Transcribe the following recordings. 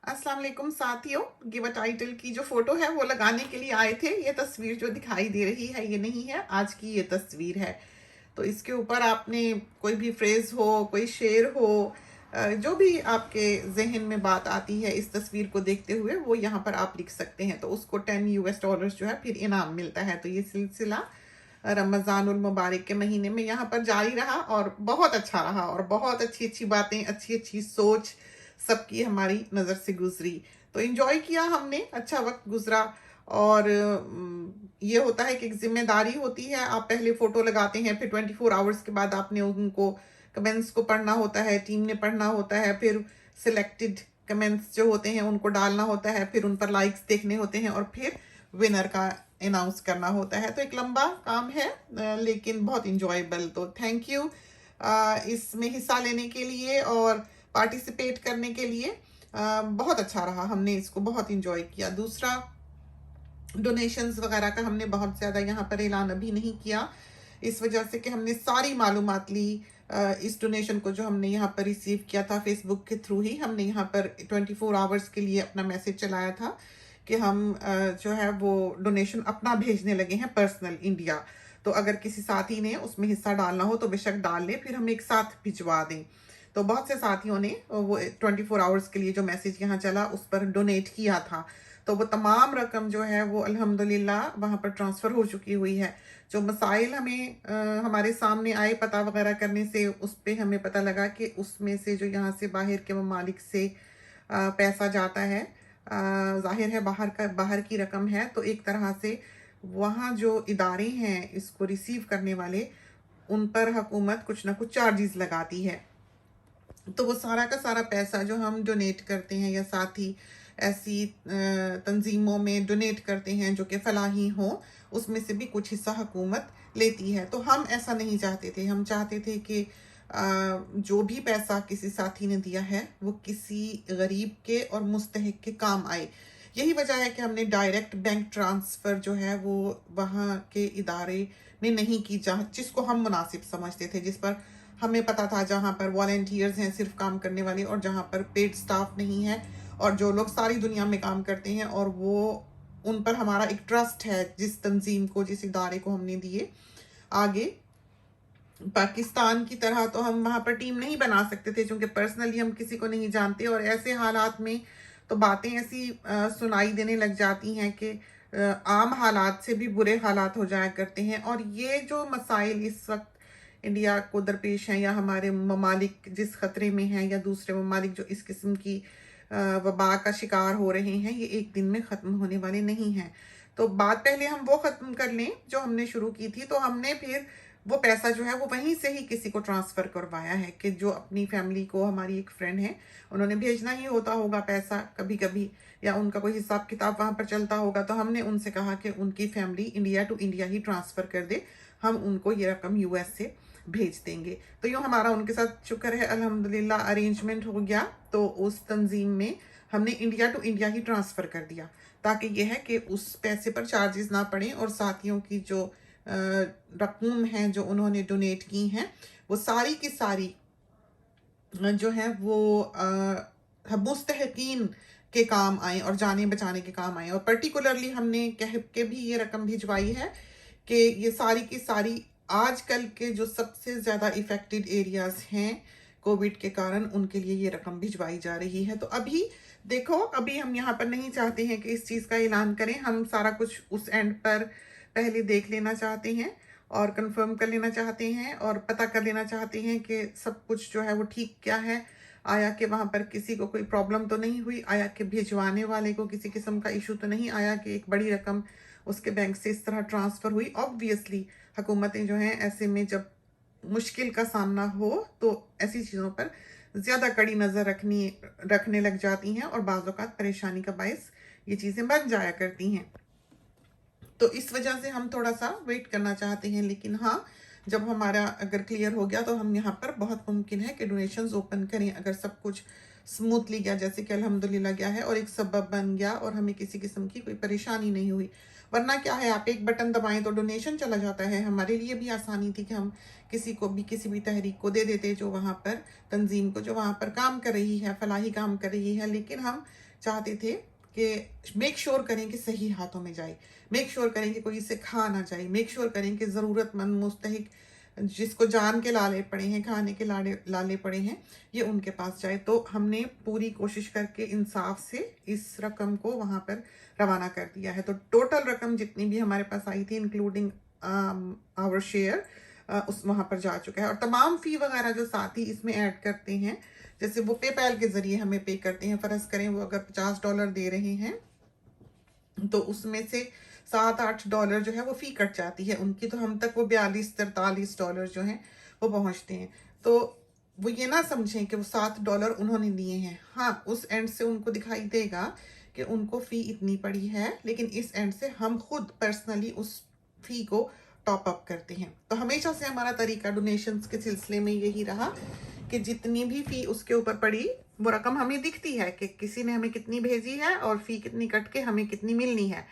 अस्सलाम वालेकुम साथियों। गिव अ टाइटल की जो फोटो है वो लगाने के लिए आए थे। ये तस्वीर जो दिखाई दे रही है ये नहीं है, आज की ये तस्वीर है। तो इसके ऊपर आपने कोई भी फ्रेज हो, कोई शेर हो, जो भी आपके जहन में बात आती है इस तस्वीर को देखते हुए वो यहाँ पर आप लिख सकते हैं। तो उसको $10 जो है फिर इनाम मिलता है। तो ये सिलसिला रमज़ानुल मुबारक के महीने में यहाँ पर जारी रहा और बहुत अच्छा रहा और बहुत अच्छी अच्छी बातें, अच्छी अच्छी सोच सबकी हमारी नज़र से गुजरी। तो इंजॉय किया हमने, अच्छा वक्त गुजरा। और ये होता है कि एक जिम्मेदारी होती है। आप पहले फोटो लगाते हैं, फिर 24 आवर्स के बाद आपने उनको कमेंट्स को पढ़ना होता है, टीम ने पढ़ना होता है, फिर सिलेक्टेड कमेंट्स जो होते हैं उनको डालना होता है, फिर उन पर लाइक्स देखने होते हैं और फिर विनर का अनाउंस करना होता है। तो एक लंबा काम है, लेकिन बहुत इंजॉयबल। तो थैंक यू इसमें हिस्सा लेने के लिए और पार्टिसिपेट करने के लिए। बहुत अच्छा रहा, हमने इसको बहुत इंजॉय किया। दूसरा, डोनेशंस वगैरह का हमने बहुत ज़्यादा यहाँ पर ऐलान अभी नहीं किया, इस वजह से कि हमने सारी मालूमात ली। इस डोनेशन को जो हमने यहाँ पर रिसीव किया था फेसबुक के थ्रू ही, हमने यहाँ पर 24 आवर्स के लिए अपना मैसेज चलाया था कि हम जो है वो डोनेशन अपना भेजने लगे हैं पर्सनल इंडिया। तो अगर किसी साथी ने उसमें हिस्सा डालना हो तो बेशक डाल ले, फिर हम एक साथ भिजवा दें। तो बहुत से साथियों ने वो 24 आवर्स के लिए जो मैसेज यहाँ चला उस पर डोनेट किया था। तो वो तमाम रकम जो है वो अल्हम्दुलिल्लाह वहाँ पर ट्रांसफ़र हो चुकी हुई है। जो मसाइल हमें हमारे सामने आए पता वगैरह करने से, उस पे हमें पता लगा कि उसमें से जो यहाँ से बाहर के ममालिक से पैसा जाता है, ज़ाहिर है बाहर की रकम है, तो एक तरह से वहाँ जो इदारे हैं इसको रिसीव करने वाले, उन पर हुकूमत कुछ ना कुछ चार्जेस लगाती है। तो वो सारा का सारा पैसा जो हम डोनेट करते हैं या साथी ऐसी तंजीमों में डोनेट करते हैं जो कि फलाही हों, उसमें से भी कुछ हिस्सा हुकूमत लेती है। तो हम ऐसा नहीं चाहते थे, हम चाहते थे कि जो भी पैसा किसी साथी ने दिया है वो किसी गरीब के और मुस्तहिक के काम आए। यही वजह है कि हमने डायरेक्ट बैंक ट्रांसफ़र जो है वो वहाँ के इदारे में नहीं की, जहाँ जिसको हम मुनासिब समझते थे, जिस पर हमें पता था, जहाँ पर वॉलंटियर्स हैं सिर्फ काम करने वाले और जहाँ पर पेड स्टाफ नहीं है और जो लोग सारी दुनिया में काम करते हैं और वो उन पर हमारा एक ट्रस्ट है, जिस तंजीम को, जिस इदारे को हमने दिए आगे। पाकिस्तान की तरह तो हम वहाँ पर टीम नहीं बना सकते थे क्योंकि पर्सनली हम किसी को नहीं जानते, और ऐसे हालात में तो बातें ऐसी सुनाई देने लग जाती हैं कि आम हालात से भी बुरे हालात हो जाया करते हैं। और ये जो मसाइल इस वक्त इंडिया को दरपेश हैं या हमारे ममालिक जिस खतरे में हैं या दूसरे ममालिक जो इस किस्म की वबा का शिकार हो रहे हैं, ये एक दिन में ख़त्म होने वाले नहीं हैं। तो बात पहले हम वो ख़त्म कर लें जो हमने शुरू की थी। तो हमने फिर वो पैसा जो है वो वहीं से ही किसी को ट्रांसफ़र करवाया है कि जो अपनी फैमिली को, हमारी एक फ्रेंड है, उन्होंने भेजना ही होता होगा पैसा कभी कभी, या उनका कोई हिसाब किताब वहाँ पर चलता होगा, तो हमने उनसे कहा कि उनकी फैमिली इंडिया टू इंडिया ही ट्रांसफ़र कर दे, हम उनको ये रकम यूएस से भेज देंगे। तो यूँ हमारा उनके साथ शुक्र है अल्हम्दुलिल्लाह अरेंजमेंट हो गया। तो उस तंजीम में हमने इंडिया टू इंडिया ही ट्रांसफ़र कर दिया, ताकि यह है कि उस पैसे पर चार्जेस ना पड़ें और साथियों की जो रकम हैं जो उन्होंने डोनेट की हैं वो सारी की सारी जो है वो मुस्तहकीन के काम आए और जाने बचाने के काम आए। और पर्टिकुलरली हमने कह के भी ये रकम भिजवाई है कि ये सारी की सारी आजकल के जो सबसे ज़्यादा इफ़ेक्टेड एरियाज़ हैं कोविड के कारण, उनके लिए ये रकम भिजवाई जा रही है। तो अभी देखो, अभी हम यहाँ पर नहीं चाहते हैं कि इस चीज़ का ऐलान करें, हम सारा कुछ उस एंड पर पहले देख लेना चाहते हैं और कंफर्म कर लेना चाहते हैं और पता कर लेना चाहते हैं कि सब कुछ जो है वो ठीक क्या है। आया कि वहाँ पर किसी को कोई प्रॉब्लम तो नहीं हुई, आया कि भिजवाने वाले को किसी किस्म का इशू तो नहीं आया कि एक बड़ी रकम उसके बैंक से इस तरह ट्रांसफ़र हुई। ऑब्वियसली हुकूमतें जो हैं ऐसे में जब मुश्किल का सामना हो तो ऐसी चीज़ों पर ज़्यादा कड़ी नज़र रखने लग जाती हैं और बाज़ औक़ात परेशानी का बायस ये चीज़ें बन जाया करती हैं। तो इस वजह से हम थोड़ा सा वेट करना चाहते हैं, लेकिन हाँ, जब हमारा अगर क्लियर हो गया तो हम यहाँ पर बहुत मुमकिन है कि डोनेशंस ओपन करें, अगर सब कुछ स्मूथली गया जैसे कि अल्हम्दुलिल्लाह गया है और एक सबब बन गया और हमें किसी किस्म की कोई परेशानी नहीं हुई। वरना क्या है, आप एक बटन दबाएं तो डोनेशन चला जाता है। हमारे लिए भी आसानी थी कि हम किसी को भी, किसी भी तहरीक को दे देते जो वहाँ पर, तंजीम को जो वहाँ पर काम कर रही है, फलाही काम कर रही है, लेकिन हम चाहते थे कि मेक श्योर करें कि सही हाथों में जाए, मेक श्योर करें कि कोई इसे खा ना जाए, मेक श्योर करें कि ज़रूरतमंद मुस्तहिक जिसको जान के लाले पड़े हैं, खाने के लाले लाले पड़े हैं, ये उनके पास जाए। तो हमने पूरी कोशिश करके इंसाफ से इस रकम को वहाँ पर रवाना कर दिया है। तो टोटल रकम जितनी भी हमारे पास आई थी इंक्लूडिंग आवर शेयर उस वहाँ पर जा चुका है। और तमाम फ़ी वगैरह जो साथ ही इसमें ऐड करते हैं, जैसे वो पेपैल के ज़रिए हमें पे करते हैं, फ़र्ज़ करें वो अगर $50 दे रहे हैं तो उसमें से $7-8 जो है वो फ़ी कट जाती है उनकी, तो हम तक वो $42-43 जो हैं वो पहुंचते हैं। तो वो ये ना समझें कि वो $7 उन्होंने दिए हैं। हाँ, उस एंड से उनको दिखाई देगा कि उनको फ़ी इतनी पड़ी है, लेकिन इस एंड से हम खुद पर्सनली उस फ़ी को टॉप अप करते हैं। तो हमेशा से हमारा तरीका डोनेशंस के सिलसिले में यही रहा कि जितनी भी फ़ी उसके ऊपर पड़ी वो रकम हमें दिखती है कि किसी ने हमें कितनी भेजी है और फ़ी कितनी कट के हमें कितनी मिलनी है।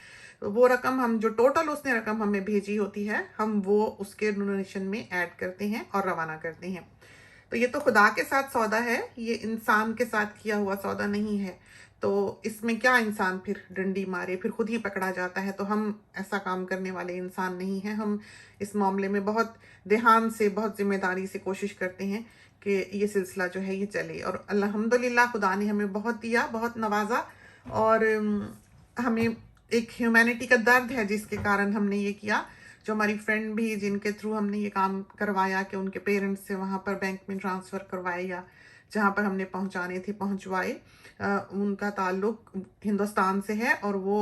तो वो रकम हम जो टोटल उसने रकम हमें भेजी होती है, हम वो उसके डोनेशन में ऐड करते हैं और रवाना करते हैं। तो ये तो खुदा के साथ सौदा है, ये इंसान के साथ किया हुआ सौदा नहीं है। तो इसमें क्या इंसान फिर डंडी मारे, फिर खुद ही पकड़ा जाता है। तो हम ऐसा काम करने वाले इंसान नहीं हैं। हम इस मामले में बहुत ध्यान से, बहुत जिम्मेदारी से कोशिश करते हैं कि ये सिलसिला जो है ये चले। और अल्हम्दुलिल्लाह खुदा ने हमें बहुत दिया, बहुत नवाजा। और हमें एक ह्यूमैनिटी का दर्द है जिसके कारण हमने ये किया। जो हमारी फ्रेंड भी जिनके थ्रू हमने ये काम करवाया कि उनके पेरेंट्स से वहाँ पर बैंक में ट्रांसफ़र करवाए या जहाँ पर हमने पहुँचाने थे पहुँचवाए, उनका ताल्लुक हिंदुस्तान से है और वो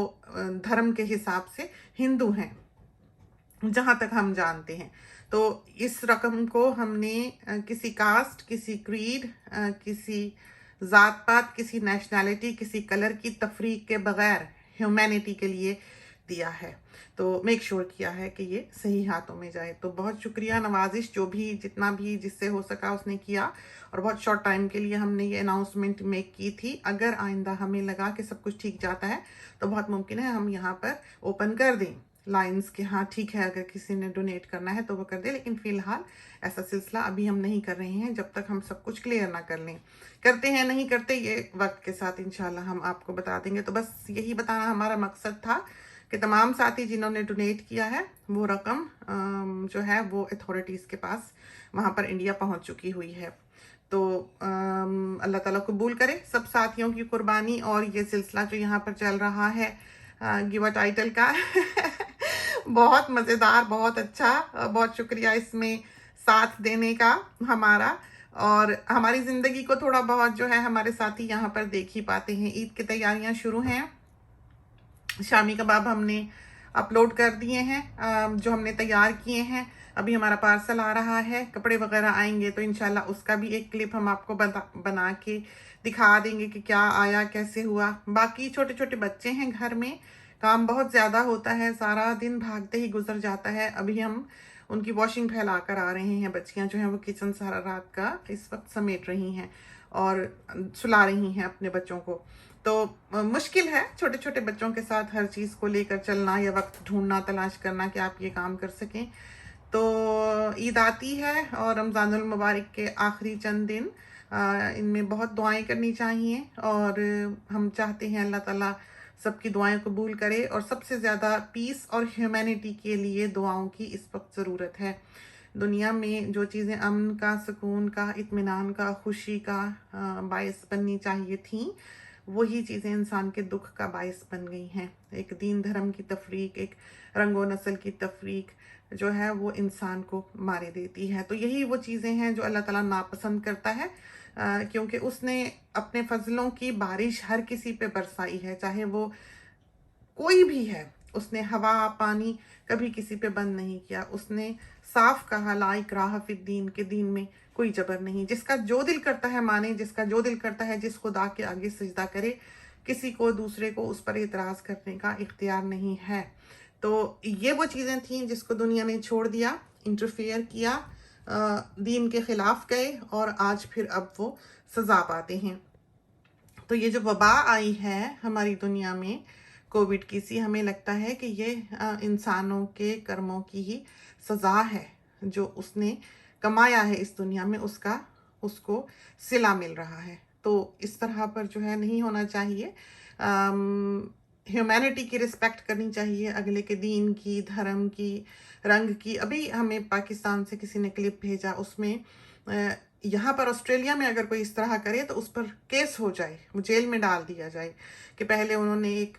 धर्म के हिसाब से हिंदू हैं जहाँ तक हम जानते हैं। तो इस रकम को हमने किसी कास्ट, किसी क्रीड, किसी ज़ात पात, किसी नेशनैलिटी, किसी कलर की तफरीक के बगैर ह्यूमैनिटी के लिए दिया है। तो मेक श्योर किया है कि ये सही हाथों में जाए। तो बहुत शुक्रिया, नवाजिश जो भी जितना भी जिससे हो सका उसने किया। और बहुत शॉर्ट टाइम के लिए हमने ये अनाउंसमेंट मेक की थी। अगर आइंदा हमें लगा कि सब कुछ ठीक जाता है तो बहुत मुमकिन है हम यहाँ पर ओपन कर दें लाइंस के, हाँ ठीक है, अगर किसी ने डोनेट करना है तो वो कर दे। लेकिन फ़िलहाल ऐसा सिलसिला अभी हम नहीं कर रहे हैं जब तक हम सब कुछ क्लियर ना कर लें। करते हैं नहीं करते ये वक्त के साथ इंशाल्लाह हम आपको बता देंगे। तो बस यही बताना हमारा मकसद था कि तमाम साथी जिन्होंने डोनेट किया है वो रकम जो है वो अथॉरिटीज़ के पास वहाँ पर इंडिया पहुँच चुकी हुई है। तो अल्लाह ताला कबूल करे सब साथियों की कुर्बानी। और ये सिलसिला जो यहाँ पर चल रहा है गिव अ टाइटल का बहुत मज़ेदार, बहुत अच्छा, बहुत शुक्रिया इसमें साथ देने का हमारा। और हमारी ज़िंदगी को थोड़ा बहुत जो है हमारे साथी यहाँ पर देख ही पाते हैं। ईद की तैयारियाँ शुरू हैं, शामी कबाब हमने अपलोड कर दिए हैं जो हमने तैयार किए हैं। अभी हमारा पार्सल आ रहा है, कपड़े वगैरह आएंगे तो इंशाल्लाह उसका भी एक क्लिप हम आपको बना के दिखा देंगे कि क्या आया, कैसे हुआ। बाकी छोटे छोटे बच्चे हैं घर में, काम बहुत ज़्यादा होता है, सारा दिन भागते ही गुजर जाता है। अभी हम उनकी वॉशिंग फैला कर आ रहे हैं। बच्चियां जो हैं वो किचन सारा रात का इस वक्त समेट रही हैं और सुला रही हैं अपने बच्चों को। तो मुश्किल है छोटे छोटे बच्चों के साथ हर चीज़ को लेकर चलना या वक्त ढूंढना, तलाश करना कि आप ये काम कर सकें। तो ईद आती है और रमज़ानुल मुबारक के आखिरी चंद दिन, इनमें बहुत दुआएं करनी चाहिए। और हम चाहते हैं अल्लाह ताला सबकी दुआएं कबूल करे। और सबसे ज़्यादा पीस और ह्यूमैनिटी के लिए दुआओं की इस वक्त ज़रूरत है। दुनिया में जो चीज़ें अमन का, सुकून का, इत्मीनान का, खुशी का बायस बननी चाहिए थी, वही चीज़ें इंसान के दुख का बायस बन गई हैं। एक दीन धर्म की तफरीक, एक रंगो नस्ल की तफरीक जो है वो इंसान को मारे देती है। तो यही वो चीज़ें हैं जो अल्लाह ताला नापसंद करता है, क्योंकि उसने अपने फजलों की बारिश हर किसी पे बरसाई है, चाहे वो कोई भी है। उसने हवा पानी कभी किसी पे बंद नहीं किया। उसने साफ कहा ला इकराह फिद्दीन, के दीन में कोई जबर नहीं। जिसका जो दिल करता है माने, जिसका जो दिल करता है जिस खुदा के आगे सजदा करे। किसी को दूसरे को उस पर एतराज़ करने का इख्तियार नहीं है। तो ये वो चीज़ें थीं जिसको दुनिया ने छोड़ दिया, इंटरफेयर किया, दीन के ख़िलाफ़ गए और आज फिर अब वो सज़ा पाते हैं। तो ये जो वबा आई है हमारी दुनिया में कोविड की सी, हमें लगता है कि ये इंसानों के कर्मों की ही सज़ा है। जो उसने कमाया है इस दुनिया में उसका उसको सिला मिल रहा है। तो इस तरह पर जो है नहीं होना चाहिए। ह्यूमैनिटी की रिस्पेक्ट करनी चाहिए, अगले के दीन की, धर्म की, रंग की। अभी हमें पाकिस्तान से किसी ने क्लिप भेजा, उसमें यहाँ पर ऑस्ट्रेलिया में अगर कोई इस तरह करे तो उस पर केस हो जाए, जेल में डाल दिया जाए। कि पहले उन्होंने एक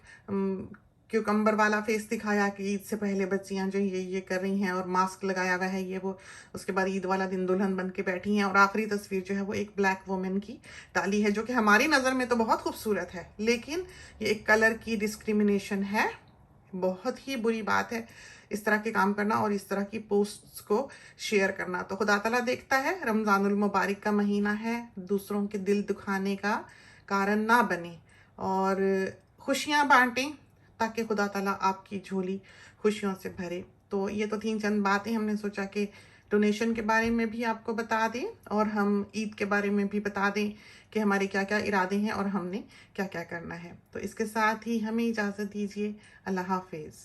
क्यूकम्बर वाला फेस दिखाया कि ईद से पहले बच्चियां जो ये कर रही हैं और मास्क लगाया हुआ है ये वो, उसके बाद ईद वाला दिन दुल्हन बन के बैठी हैं, और आखिरी तस्वीर जो है वो एक ब्लैक वुमेन की डाली है, जो कि हमारी नज़र में तो बहुत खूबसूरत है, लेकिन ये एक कलर की डिस्क्रिमिनेशन है। बहुत ही बुरी बात है इस तरह के काम करना और इस तरह की पोस्ट्स को शेयर करना। तो खुदा ताला देखता है, रमज़ानुल मुबारक का महीना है, दूसरों के दिल दुखाने का कारण ना बने और खुशियाँ बांटें, ताकि खुदा ताला आपकी झोली खुशियों से भरे। तो ये तो थी चंद बातें, हमने सोचा कि डोनेशन के बारे में भी आपको बता दें और हम ईद के बारे में भी बता दें कि हमारे क्या क्या इरादे हैं और हमने क्या क्या करना है। तो इसके साथ ही हमें इजाज़त दीजिए। अल्लाह हाफिज़।